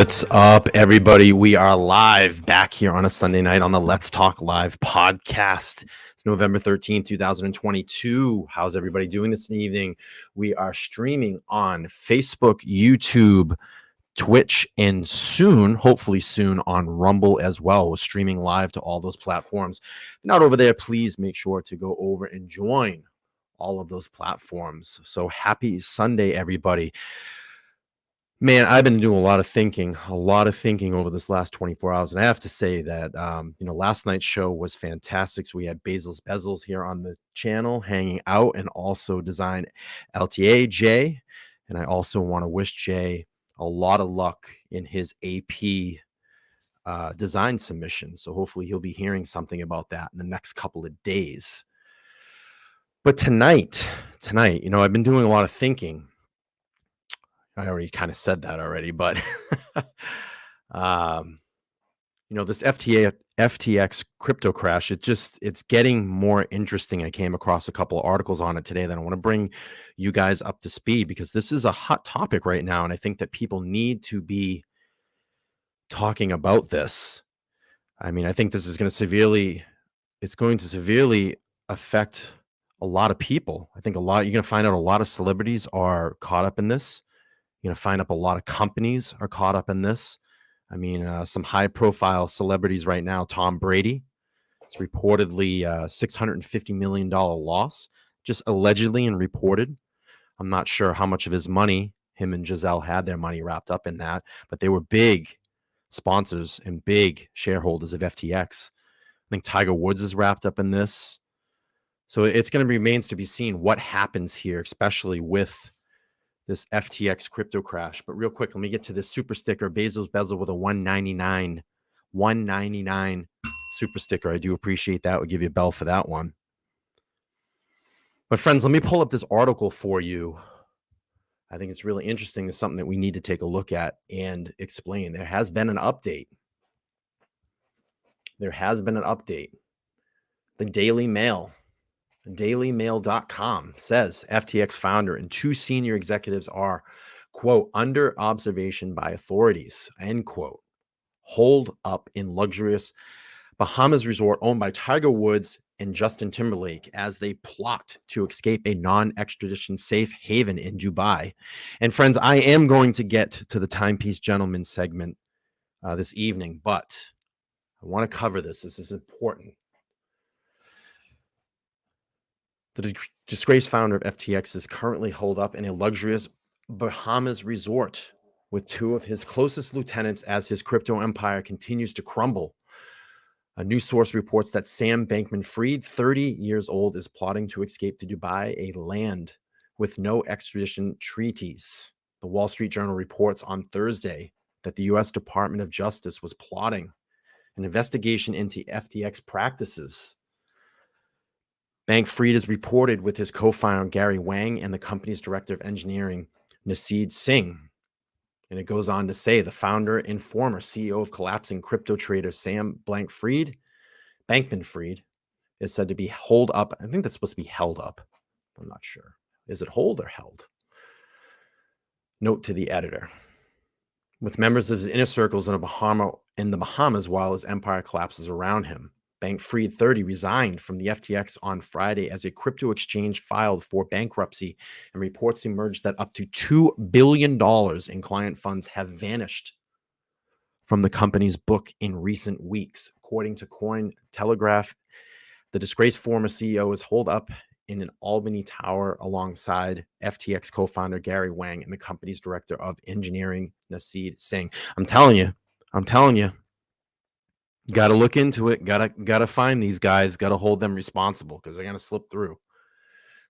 What's up, everybody? We are live back here on a Sunday night on the Let's Talk Live podcast. It's November 13th, 2022. How's everybody doing this evening? We are streaming on Facebook, YouTube, Twitch, and soon, hopefully soon, on Rumble as well. We're streaming live to all those platforms. If you're not over there, please make sure to go over and join all of those platforms. So happy Sunday, everybody. Man, I've been doing a lot of thinking over this last 24 hours. And I have to say that, last night's show was fantastic. So we had Bezos here on the channel hanging out, and also Design LTA, Jay. And I also want to wish Jay a lot of luck in his AP design submission. So hopefully he'll be hearing something about that in the next couple of days. But tonight, I've been doing a lot of thinking. I already kind of said that already, but this FTX crypto crash, it's getting more interesting. I came across a couple of articles on it today that I want to bring you guys up to speed, because this is a hot topic right now, and I think that people need to be talking about this. I mean, I think this is going to severely affect a lot of people. I think you're going to find out a lot of celebrities are caught up in this. You're going to find up a lot of companies are caught up in this. I mean, some high-profile celebrities right now. Tom Brady, it's reportedly $650 million loss, just allegedly and reported. I'm not sure how much of his money, him and Giselle had their money wrapped up in that, but they were big sponsors and big shareholders of FTX. I think Tiger Woods is wrapped up in this. So it's going to remains to be seen what happens here, especially with this FTX crypto crash. But real quick, let me get to this super sticker. Bezos bezel with a $199 super sticker. I do appreciate that. We'll give you a bell for that one. But friends, let me pull up this article for you. I think it's really interesting. It's something that we need to take a look at and explain. There has been an update. The Daily Mail. DailyMail.com says FTX founder and two senior executives are, quote, under observation by authorities, end quote, holed up in luxurious Bahamas resort owned by Tiger Woods and Justin Timberlake as they plot to escape a non-extradition safe haven in Dubai. And friends, I am going to get to the Timepiece Gentleman segment this evening, but I want to cover this. This is important. The disgraced founder of FTX is currently holed up in a luxurious Bahamas resort with two of his closest lieutenants as his crypto empire continues to crumble. A news source reports that Sam Bankman-Fried, 30 years old, is plotting to escape to Dubai, a land with no extradition treaties. The Wall Street Journal reports on Thursday that the U.S. Department of Justice was plotting an investigation into FTX practices. Bankman-Fried is reported with his co-founder Gary Wang and the company's director of engineering, Naseed Singh. And it goes on to say the founder and former CEO of collapsing crypto trader Sam Bankman-Fried is said to be holed up. I think that's supposed to be held up. I'm not sure. Is it hold or held? Note to the editor. With members of his inner circles in the Bahamas while his empire collapses around him. Bankman-Fried, 30, resigned from the FTX on Friday as a crypto exchange filed for bankruptcy, and reports emerged that up to $2 billion in client funds have vanished from the company's book in recent weeks. According to Cointelegraph, the disgraced former CEO is holed up in an Albany tower alongside FTX co-founder Gary Wang and the company's director of engineering, Naseed Singh. I'm telling you. Got to look into it. Got to find these guys. Got to hold them responsible because they're going to slip through.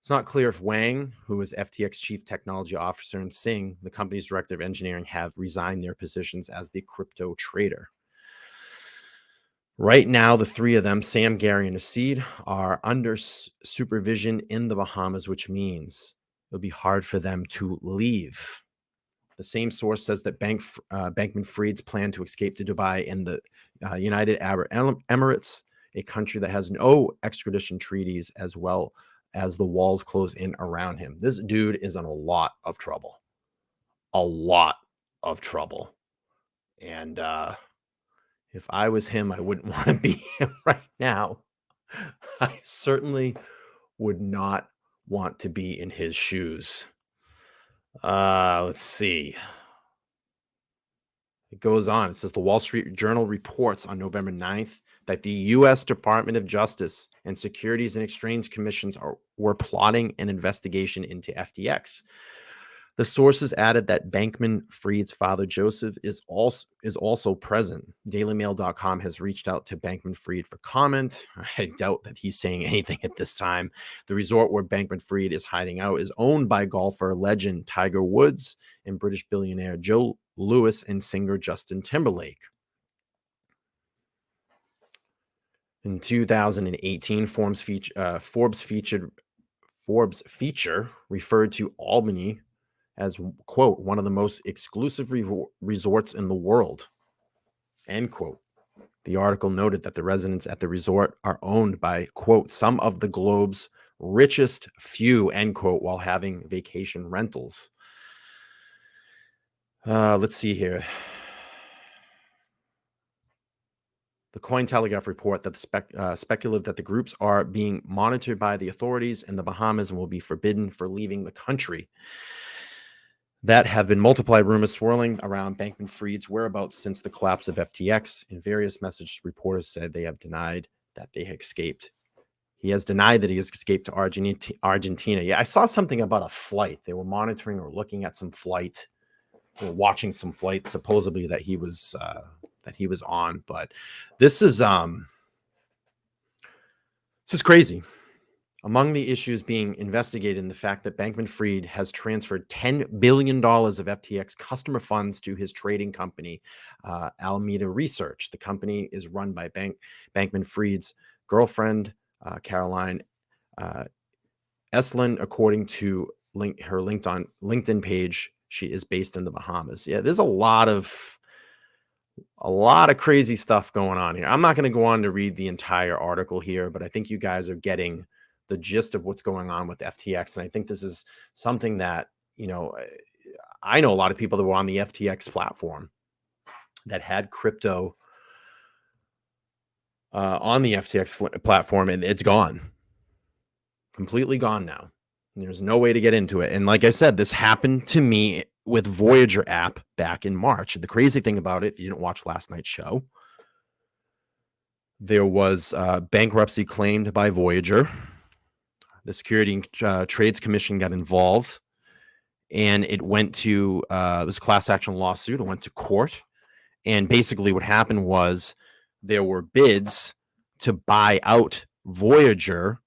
It's not clear if Wang, who is FTX chief technology officer, and Singh, the company's director of engineering, have resigned their positions as the crypto trader. Right now, the three of them, Sam, Gary, and Naseed, are under supervision in the Bahamas, which means it'll be hard for them to leave. The same source says that Bankman-Fried's plan to escape to Dubai and the United Arab Emirates, a country that has no extradition treaties, as well as the walls close in around him. This dude is in a lot of trouble. And if I was him, I wouldn't want to be him right now. I certainly would not want to be in his shoes. Let's see. It goes on. It says the Wall Street Journal reports on November 9th that the U.S. Department of Justice and Securities and Exchange Commissions were plotting an investigation into FTX. The sources added that Bankman-Fried's father, Joseph, is also present. DailyMail.com has reached out to Bankman-Fried for comment. I doubt that he's saying anything at this time. The resort where Bankman-Fried is hiding out is owned by golfer legend Tiger Woods and British billionaire Joe Lewis and singer Justin Timberlake. In 2018, Forbes feature referred to Albany as, quote, one of the most exclusive resorts in the world, end quote. The article noted that the residents at the resort are owned by, quote, some of the globe's richest few, end quote, while having vacation rentals. Let's see here. The Cointelegraph report that speculative that the groups are being monitored by the authorities in the Bahamas and will be forbidden for leaving the country. That have been multiplied rumors swirling around Bankman-Fried's whereabouts since the collapse of FTX. In various messages, reporters said they have denied that they escaped. He has denied that he has escaped to Argentina. Yeah, I saw something about a flight. They were monitoring or looking at some flight, or watching some flight, supposedly that he was on. But this is crazy. Among the issues being investigated in the fact that Bankman-Fried has transferred $10 billion of FTX customer funds to his trading company, Alameda Research. The company is run by Bankman-Fried's girlfriend, Caroline Eslin. According to her LinkedIn page, she is based in the Bahamas. Yeah, there's a lot of crazy stuff going on here. I'm not going to go on to read the entire article here, but I think you guys are getting the gist of what's going on with FTX. And I think this is something that, I know a lot of people that were on the FTX platform that had crypto on the FTX platform, and it's gone. Completely gone now. There's no way to get into it. And like I said, this happened to me with Voyager app back in March. And the crazy thing about it, if you didn't watch last night's show, there was bankruptcy claimed by Voyager. The Security and Trades Commission got involved, and it went to this class action lawsuit. It went to court, and basically what happened was there were bids to buy out Voyager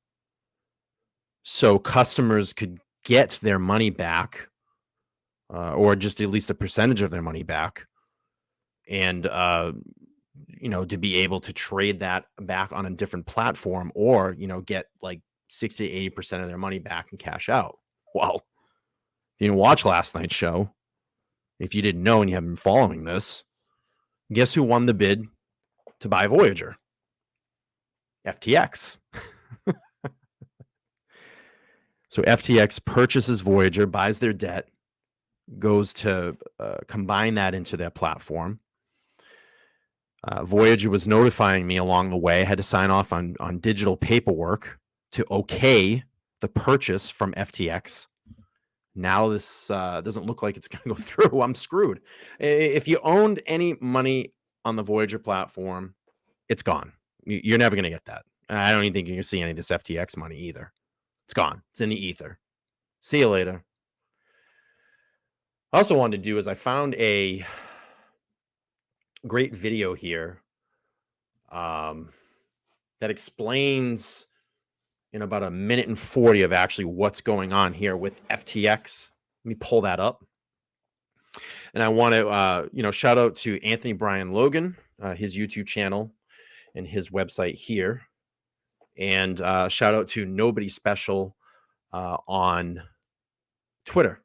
so customers could get their money back, or just at least a percentage of their money back, and to be able to trade that back on a different platform, or get like 60 to 80% of their money back and cash out. Well, you didn't watch last night's show. If you didn't know and you haven't been following this, guess who won the bid to buy Voyager? FTX. So FTX purchases Voyager, buys their debt, goes to combine that into their platform. Voyager was notifying me along the way. I had to sign off on digital paperwork to okay the purchase from FTX. Now this doesn't look like it's going to go through. I'm screwed. If you owned any money on the Voyager platform, it's gone. You're never going to get that. I don't even think you're going to see any of this FTX money either. It's gone. It's in the ether. See you later. I also wanted to do is I found a great video here that explains in about a minute and 40 of actually what's going on here with FTX. Let me pull that up. And I want to, shout out to Anthony Brian Logan, his YouTube channel and his website here. And shout out to Nobody Special on Twitter.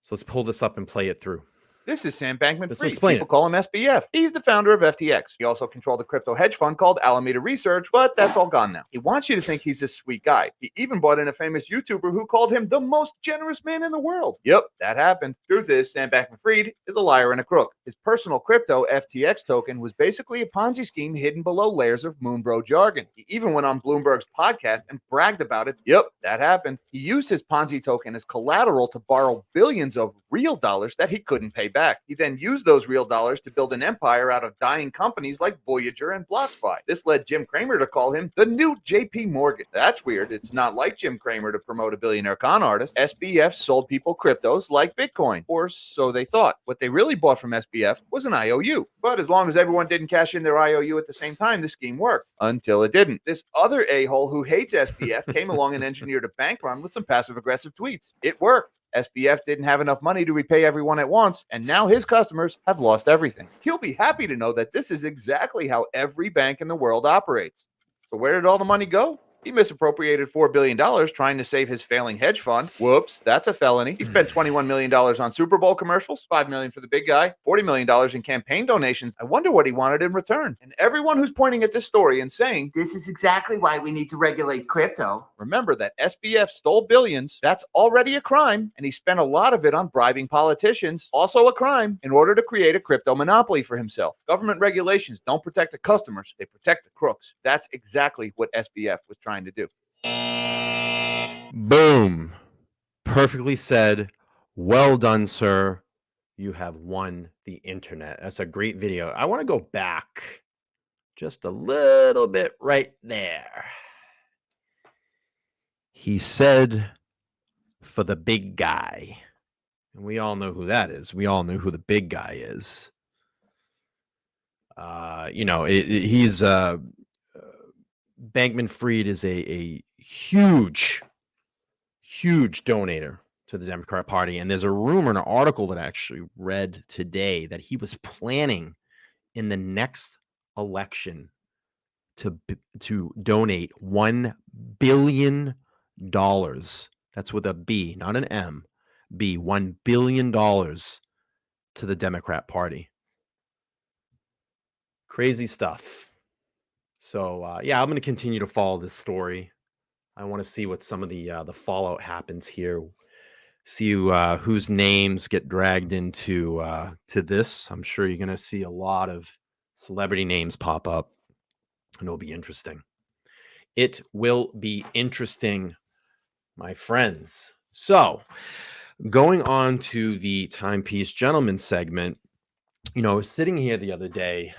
So let's pull this up and play it through. This is Sam So Bankman-Fried. explain People it. call him SBF. He's the founder of FTX. He also controlled a crypto hedge fund called Alameda Research, but that's all gone now. He wants you to think he's this sweet guy. He even brought in a famous YouTuber who called him the most generous man in the world. Yep, that happened. Truth is, Sam Bankman-Fried is a liar and a crook. His personal crypto FTX token was basically a Ponzi scheme hidden below layers of Moonbro jargon. He even went on Bloomberg's podcast and bragged about it. Yep, that happened. He used his Ponzi token as collateral to borrow billions of real dollars that he couldn't pay back. He then used those real dollars to build an empire out of dying companies like Voyager and BlockFi. This led Jim Cramer to call him the new JP Morgan. That's weird. It's not like Jim Cramer to promote a billionaire con artist. SBF sold people cryptos like Bitcoin, or so they thought. What they really bought from SBF was an IOU. But as long as everyone didn't cash in their IOU at the same time, the scheme worked. Until it didn't. This other a-hole who hates SBF came along and engineered a bank run with some passive-aggressive tweets. It worked. SBF didn't have enough money to repay everyone at once, and now his customers have lost everything. He'll be happy to know that this is exactly how every bank in the world operates. So where did all the money go? He misappropriated $4 billion trying to save his failing hedge fund. Whoops, that's a felony. He spent $21 million on Super Bowl commercials, $5 million for the big guy, $40 million in campaign donations. I wonder what he wanted in return. And everyone who's pointing at this story and saying, this is exactly why we need to regulate crypto. Remember that SBF stole billions. That's already a crime. And he spent a lot of it on bribing politicians. Also a crime, in order to create a crypto monopoly for himself. Government regulations don't protect the customers. They protect the crooks. That's exactly what SBF was trying to do. Boom. Perfectly said. Well done, sir. You have won the internet. That's a great video. I want to go back just a little bit right there. He said, for the big guy. And we all know who that is. We all know who the big guy is. He's Bankman-Fried is a huge donator to the Democrat Party. And there's a rumor, an article that I actually read today, that he was planning in the next election to donate $1 billion. That's with a B, not an M. B, $1 billion to the Democrat Party. Crazy stuff. So, I'm going to continue to follow this story. I want to see what some of the fallout happens here. See whose names get dragged into to this. I'm sure you're going to see a lot of celebrity names pop up, and it'll be interesting. It will be interesting, my friends. So, going on to the Timepiece Gentleman segment, I was sitting here the other day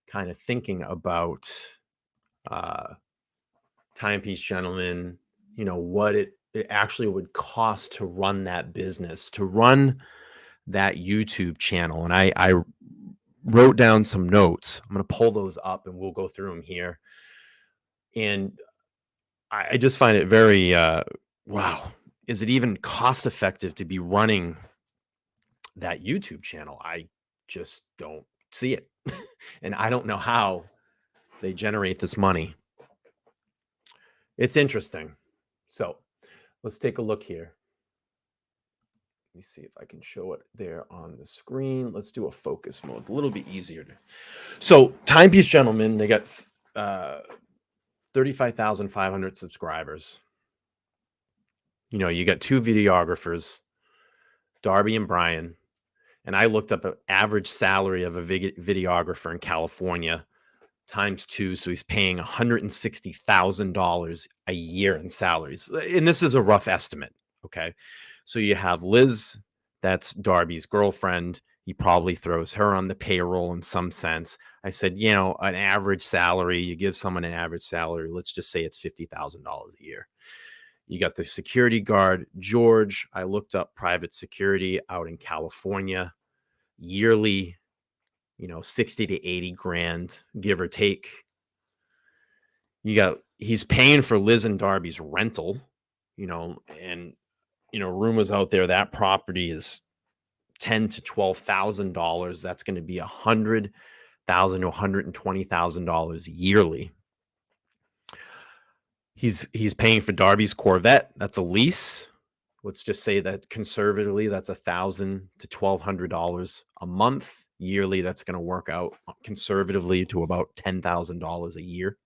kind of thinking about Timepiece Gentleman, what it actually would cost to run that business, to run that YouTube channel. And I wrote down some notes. I'm going to pull those up and we'll go through them here. And I just find it very, wow, is it even cost effective to be running that YouTube channel? I just don't see it. And I don't know how they generate this money. It's interesting. So let's take a look here. Let me see if I can show it there on the screen. Let's do a focus mode, a little bit easier. So Timepiece Gentlemen, they got 35,500 subscribers. You got two videographers, Darby and Brian. And I looked up an average salary of a videographer in California times 2. So he's paying $160,000 a year in salaries. And this is a rough estimate. Okay. So you have Liz, that's Darby's girlfriend. He probably throws her on the payroll in some sense. I said, an average salary, you give someone an average salary, let's just say it's $50,000 a year. You got the security guard, George. I looked up private security out in California, yearly, 60 to 80 grand, give or take. He's paying for Liz and Darby's rental, and, rumors out there that property is $10,000 to $12,000. That's going to be $100,000 to $120,000 yearly. He's paying for Darby's Corvette. That's a lease. let's just say that conservatively, that's $1,000 to $1,200 a month. Yearly, that's going to work out conservatively to about $10,000 a year.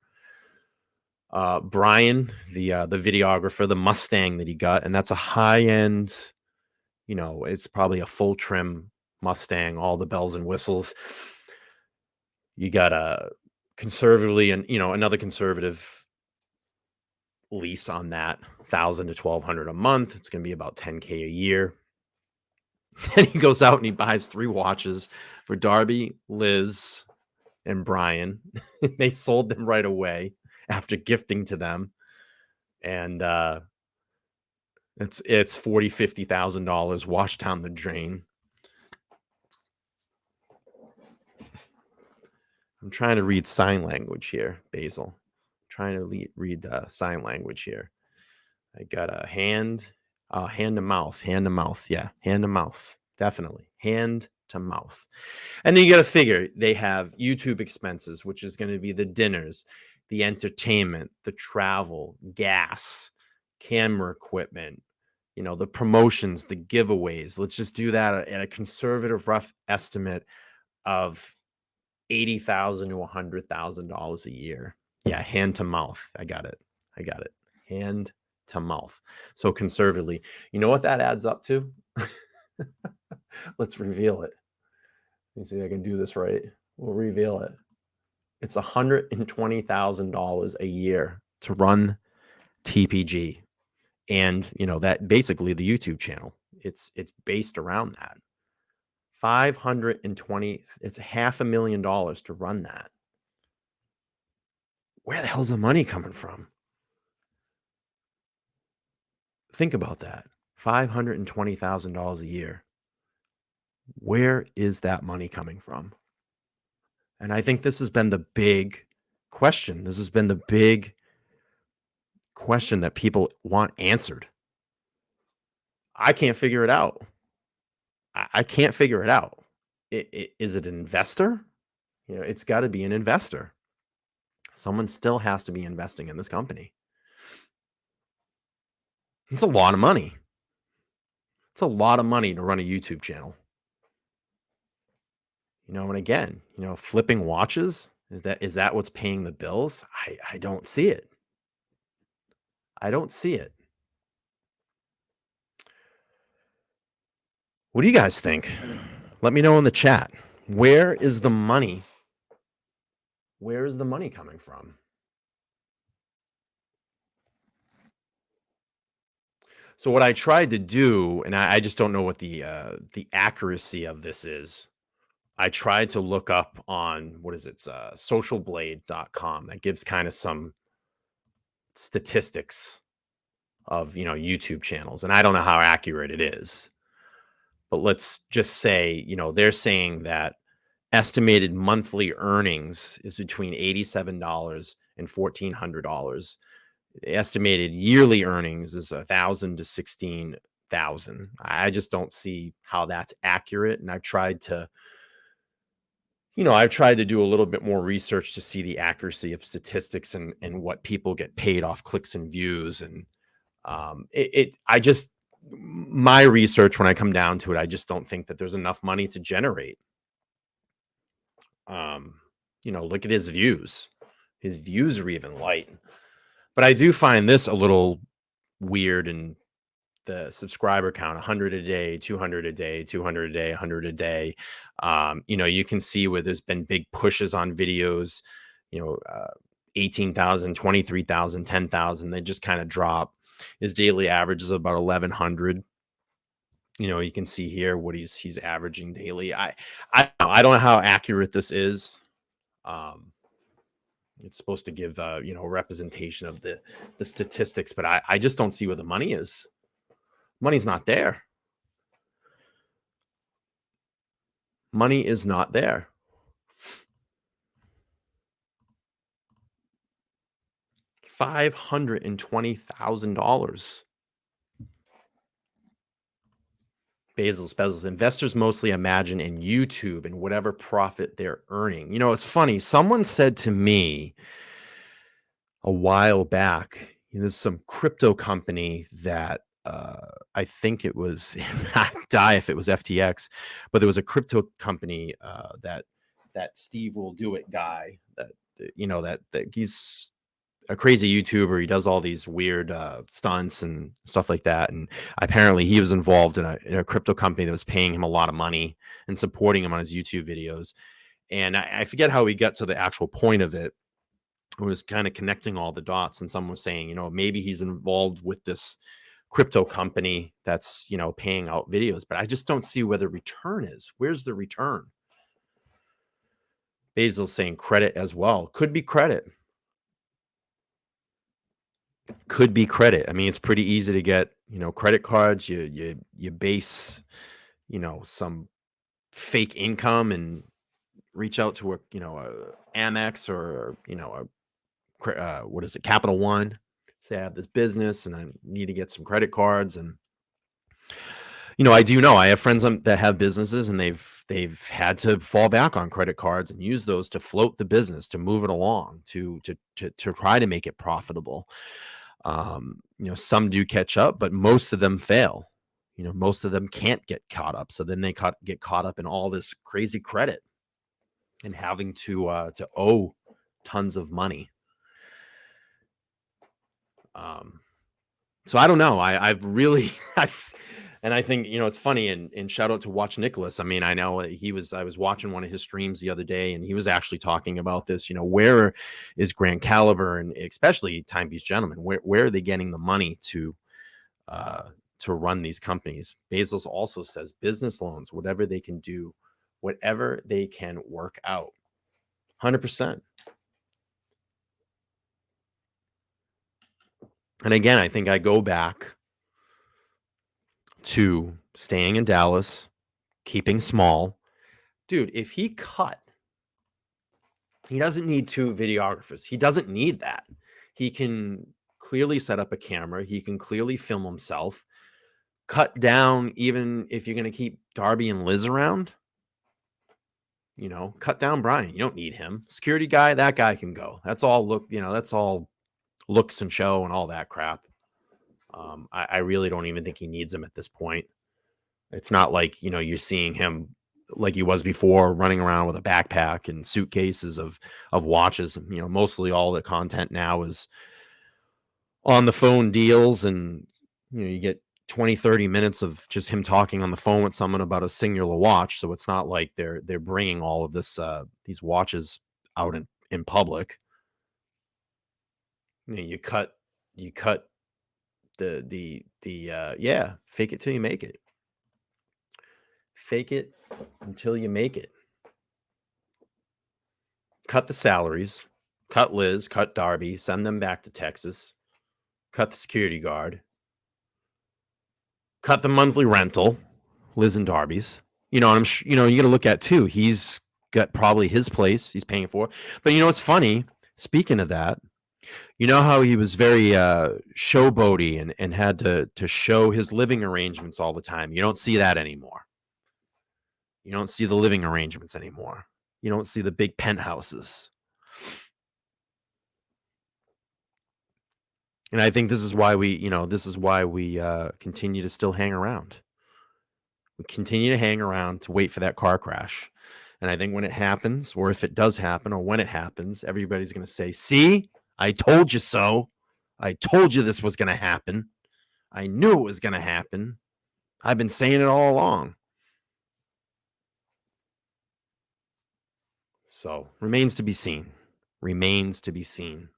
Brian, the videographer, the Mustang that he got, and that's a high end, it's probably a full trim Mustang, all the bells and whistles. You got a conservatively, and another conservative lease on that, $1,000 to $1,200 a month. It's going to be about $10K a year. And he goes out and he buys 3 watches for Darby, Liz, and Brian. They sold them right away after gifting to them. And it's $40,000-$50,000 washed down the drain. I'm trying to read sign language here, Basil. I'm trying to read sign language here. I got a hand to mouth. Yeah, hand to mouth. Definitely. Hand to mouth. And then you got to figure they have YouTube expenses, which is going to be the dinners, the entertainment, the travel, gas, camera equipment, the promotions, the giveaways. Let's just do that at a conservative rough estimate of $80,000 to $100,000 a year. Yeah, hand to mouth. I got it. Hand to mouth. So conservatively, you know what that adds up to? Let's reveal it. Let me see if I can do this right. We'll reveal it. It's $120,000 a year to run TPG. And that basically the YouTube channel. It's based around that. 520, it's $500,000 to run that. Where the hell's the money coming from? Think about that. $520,000 a year. Where is that money coming from? And I think this has been the big question. This has been the big question that people want answered. I can't figure it out. I can't figure it out. Is it an investor? It's got to be an investor. Someone still has to be investing in this company. It's a lot of money. It's a lot of money to run a YouTube channel. And again, flipping watches, is that what's paying the bills? I don't see it. I don't see it. What do you guys think? Let me know in the chat. Where is the money? Where is the money coming from? So what I tried to do, and I just don't know what the accuracy of this is. I tried to look up on, what is it? Socialblade.com. That gives kind of some statistics of, YouTube channels. And I don't know how accurate it is. But let's just say, they're saying that estimated monthly earnings is between $87 and $1,400. The estimated yearly earnings is $1,000 to $16,000. I just don't see how that's accurate. And I've tried to do a little bit more research to see the accuracy of statistics and what people get paid off clicks and views. And my research, when I come down to it, I just don't think that there's enough money to generate. Look at his views. His views are even light. But I do find this a little weird, and the subscriber count, 100 a day, 200 a day, 200 a day, 100 a day. You can see where there's been big pushes on videos, 18,000, 23,000, 10,000. They just kind of drop. His daily average is about 1,100. You can see here what he's averaging daily. I don't know how accurate this is. It's supposed to give a representation of the statistics, but I just don't see where the money is. Money's not there. Money is not there. $520,000. Bezos. Investors mostly imagine in YouTube and whatever profit they're earning. It's funny. Someone said to me a while back, there's some crypto company that I think it was die if it was FTX, but there was a crypto company that Steve will do it guy that he's a crazy YouTuber. He does all these weird stunts and stuff like that. And apparently he was involved in a crypto company that was paying him a lot of money and supporting him on his YouTube videos. And I forget how he got to the actual point of it. It was kind of connecting all the dots. And someone was saying, maybe he's involved with this crypto company that's, paying out videos, but I just don't see where the return is. Where's the return? Basil's saying credit as well. Could be credit. Could be credit. I mean, it's pretty easy to get, credit cards. You base, some fake income and reach out to a Amex or what is it, Capital One. Say I have this business and I need to get some credit cards, and I do know I have friends that have businesses and they've had to fall back on credit cards and use those to float the business, to move it along, to try to make it profitable. Some do catch up, but most of them fail. Most of them can't get caught up. So then they get caught up in all this crazy credit and having to owe tons of money. So I don't know. I've really, and I think, it's funny, and shout out to Watch Nicholas. I mean, I know I was watching one of his streams the other day, and he was actually talking about this, where is Grand Caliber, and especially Timepiece Gentlemen, where are they getting the money to run these companies? Bezos also says business loans, whatever they can do, whatever they can work out. 100%. And again, I think I go back to staying in Dallas, keeping small. Dude, if he doesn't need 2 videographers. He doesn't need that. He can clearly set up a camera. He can clearly film himself. Cut down, even if you're going to keep Darby and Liz around. Cut down Brian. You don't need him. Security guy, that guy can go. That's all that's all looks and show and all that crap. I really don't even think he needs him at this point. It's not like, you're seeing him like he was before, running around with a backpack and suitcases of watches. Mostly all the content now is on the phone deals, and you get 20-30 minutes of just him talking on the phone with someone about a singular watch. So it's not like they're bringing all of these watches out in public. You cut the fake it till you make it. Fake it until you make it. Cut the salaries, cut Liz, cut Darby, send them back to Texas, cut the security guard, cut the monthly rental, Liz and Darby's. And I'm you got to look at too. He's got probably his place he's paying for. But it's funny. Speaking of that, how he was very showboaty and had to show his living arrangements all the time. You don't see that anymore. You don't see the living arrangements anymore. You don't see the big penthouses. And I think this is why we continue to still hang around. We continue to hang around to wait for that car crash. And I think when it happens, or if it does happen, or when it happens, everybody's going to say, see, I told you so. I told you this was going to happen. I knew it was going to happen. I've been saying it all along. So, remains to be seen. Remains to be seen.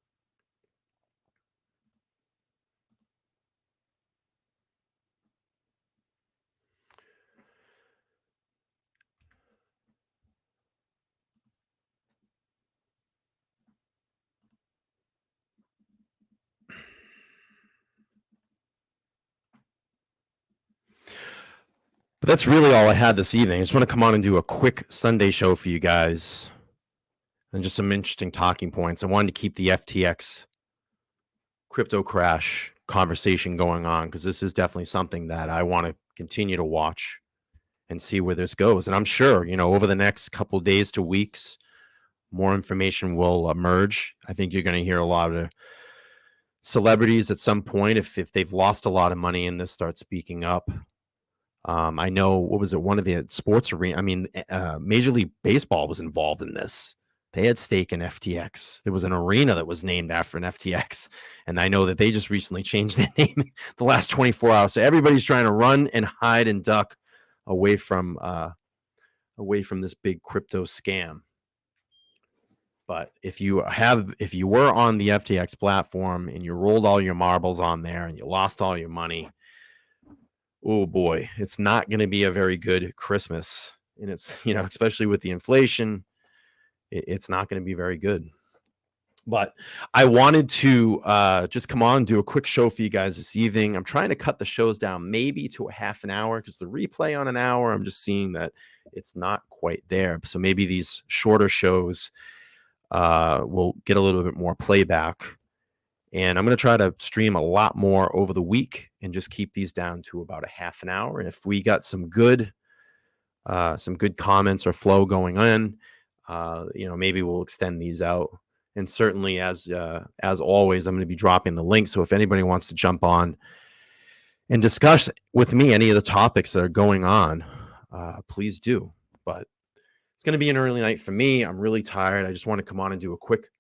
But that's really all I had this evening. I just want to come on and do a quick Sunday show for you guys. And just some interesting talking points. I wanted to keep the FTX crypto crash conversation going on, because this is definitely something that I want to continue to watch and see where this goes. And I'm sure, over the next couple days to weeks, more information will emerge. I think you're going to hear a lot of celebrities at some point, if they've lost a lot of money in this, start speaking up. I know, what was it? One of the sports arena. I mean, Major League Baseball was involved in this. They had stake in FTX. There was an arena that was named after an FTX, and I know that they just recently changed their name the last 24 hours. So everybody's trying to run and hide and duck away from this big crypto scam. But if you were on the FTX platform and you rolled all your marbles on there and you lost all your money, oh boy, it's not going to be a very good Christmas. And it's, especially with the inflation, it's not going to be very good. But I wanted to just come on and do a quick show for you guys this evening. I'm trying to cut the shows down maybe to a half an hour, because the replay on an hour, I'm just seeing that it's not quite there. So maybe these shorter shows will get a little bit more playback. And I'm going to try to stream a lot more over the week and just keep these down to about a half an hour. And if we got some good comments or flow going on, maybe we'll extend these out. And certainly, as always, I'm going to be dropping the link. So if anybody wants to jump on and discuss with me any of the topics that are going on, please do. But it's going to be an early night for me. I'm really tired. I just want to come on and do a quick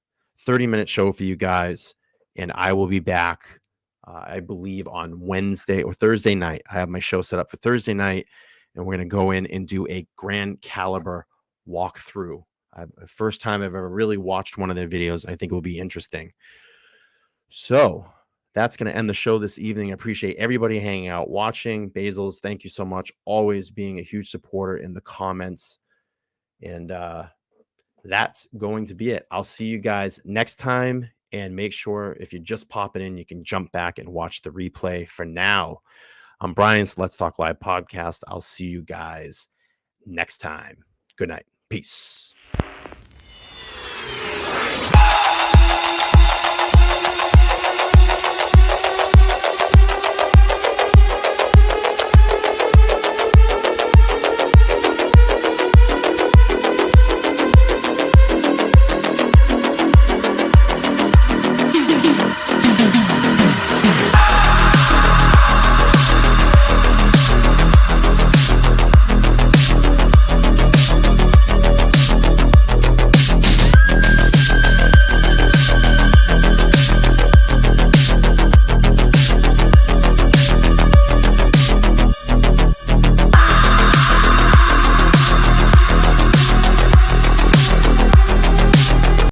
30-minute show for you guys. And I will be back, I believe, on Wednesday or Thursday night. I have my show set up for Thursday night, and we're going to go in and do a Grand Caliber walkthrough. First time I've ever really watched one of their videos. I think it will be interesting. So that's going to end the show this evening. I appreciate everybody hanging out, watching. Bezos, thank you so much. Always being a huge supporter in the comments. And that's going to be it. I'll see you guys next time. And make sure, if you're just popping in, you can jump back and watch the replay. For now, I'm Brian's Let's Talk Live podcast. I'll see you guys next time. Good night. Peace.